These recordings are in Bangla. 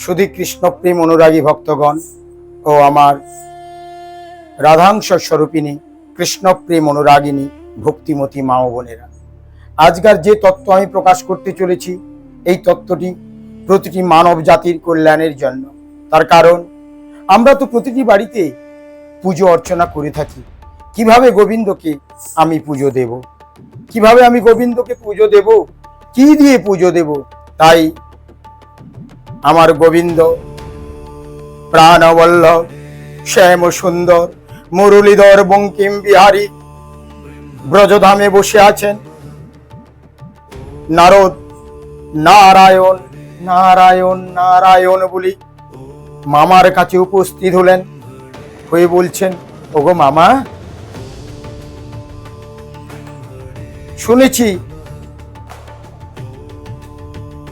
শুধু কৃষ্ণপ্রেম অনুরাগী ভক্তগণ ও আমার রাধাংশ স্বরূপিণী কৃষ্ণপ্রেম অনুরাগিনী ভক্তিমতী মা ও বোনেরা, আজকার যে তত্ত্ব আমি প্রকাশ করতে চলেছি, এই তত্ত্বটি প্রতিটি মানব জাতির কল্যাণের জন্য। তার কারণ, আমরা তো প্রতিটি বাড়িতে পুজো অর্চনা করে থাকি। কিভাবে গোবিন্দকে আমি পুজো দেব, কিভাবে আমি গোবিন্দকে পুজো দেব, কি দিয়ে পুজো দেব? তাই আমার গোবিন্দ প্রাণবল্লভ শ্যাম সুন্দর মুরলীধর বঙ্কিম বিহারী ব্রজধামে বসে আছেন। নারদ নারায়ণ নারায়ণ নারায়ণ বলি মামার কাছে উপস্থিত হলেন, হয়ে বলছেন, ওগো মামা, শুনেছি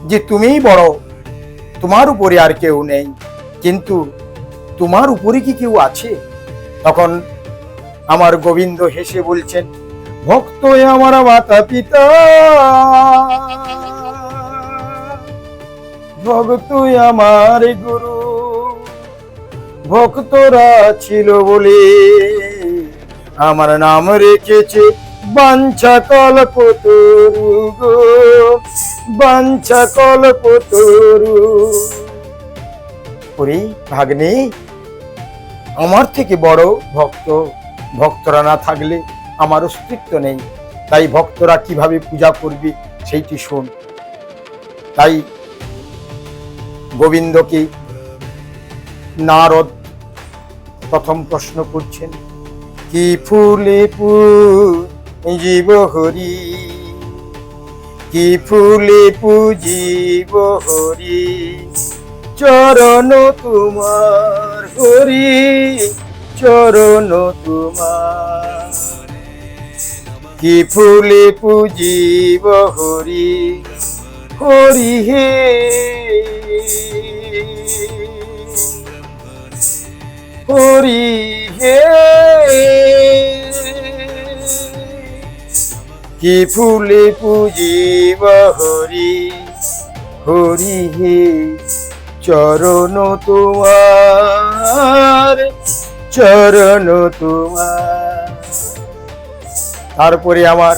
যে তুমিই বড়, তোমার উপরে আর কেউ নেই, কিন্তু তোমার উপরে কি কেউ আছে? তখন আমার গোবিন্দ হেসে বলছেন, ভক্ত আমার মাতা পিতা, ভক্ত আমার গুরু, ভক্তরা ছিল বলে আমার নাম রেখেছে বাঞ্ছা কল্পতরু গো, বাঞ্ছা কল্পতরু। ওরে ভাগ্নে, আমার থেকে বড় ভক্তরা না থাকলে আমার অস্তিত্ব নেই। তাই ভক্তরা কিভাবে পূজা করবে সেইটি শোন। তাই গোবিন্দকে নারদ প্রথম প্রশ্ন করছেন, কি ফুলে পুজিব হরি, কি ফুলে পুজিব হরি, চরণ তোমার হরি, চরণ তোমার। কি ফুলে পুজিব হরি, হরি হে, হরি হে। কি ফুলে পুজিব হরি, হরি হে, চরণ তোমার, চরণ তোমার। তারপরে আমার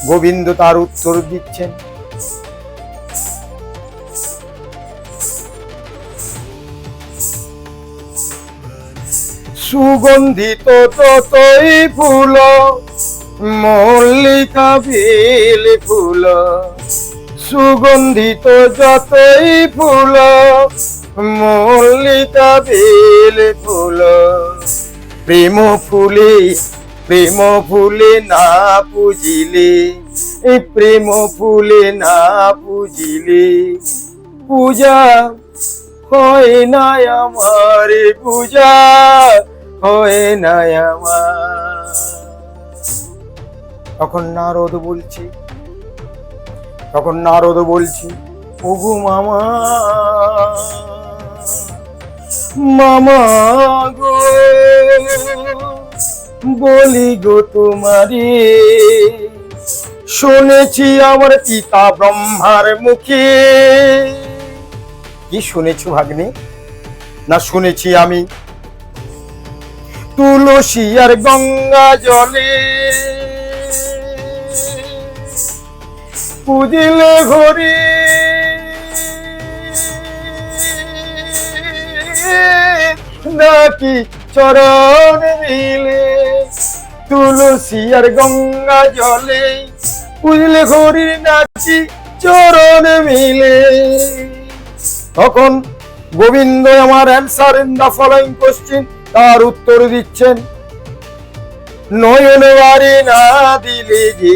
গোবিন্দ তার উত্তর দিচ্ছেন, সুগন্ধিত ততই ফুল, মল্লিকা বেল ফুল, সুগন্ধিত যতই ফুল, মল্লিকা বেল ফুল, প্রেম ফুলে, প্রেম ফুলে না পুজিলে, প্রেম ফুলে না পুজিলে পূজা হয় না আমার, পূজা হয় না আমার। তখন নারদ বলছে, ওগো মামা, মামা গো, বলি গো তোমারে, শুনেছি আমার পিতা ব্রহ্মার মুখে। কি শুনেছি ভাগ্নে? না, শুনেছি আমি তুলসী আর গঙ্গা জলে পুজিলে ঘরে, নাকি চরণ মিলে, তুলসী আর গঙ্গা জলে পুজিলে ঘরে, নাকি চরণ মিলে। তখন গোবিন্দ আমার answer in the following question, তার উত্তর দিচ্ছেন, নয়ন বাড়ি না দিলে যে,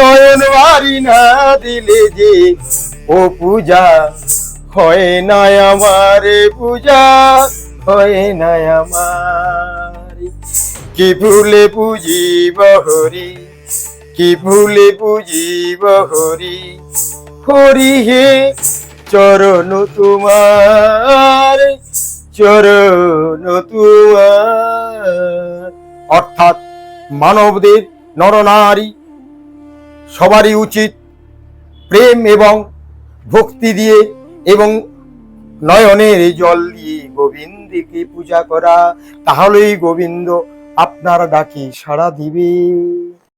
নয়ন বাড়ি না দিলে যে, ও পূজা হয় না আমার, পূজা হয় না আমার। কি ফুলে পুজিব হরি, কি ফুলে পুজিব হরি, হরি হে, চরণ তোমার, চরণ তোমার। অর্থাৎ মানবদের, নরনারী সবারই উচিত প্রেম এবং ভক্তি দিয়ে এবং নয়নের জল দিয়ে গোবিন্দকে পূজা করা, তাহলেই গোবিন্দ আপনার ডাকে সাড়া দিবে।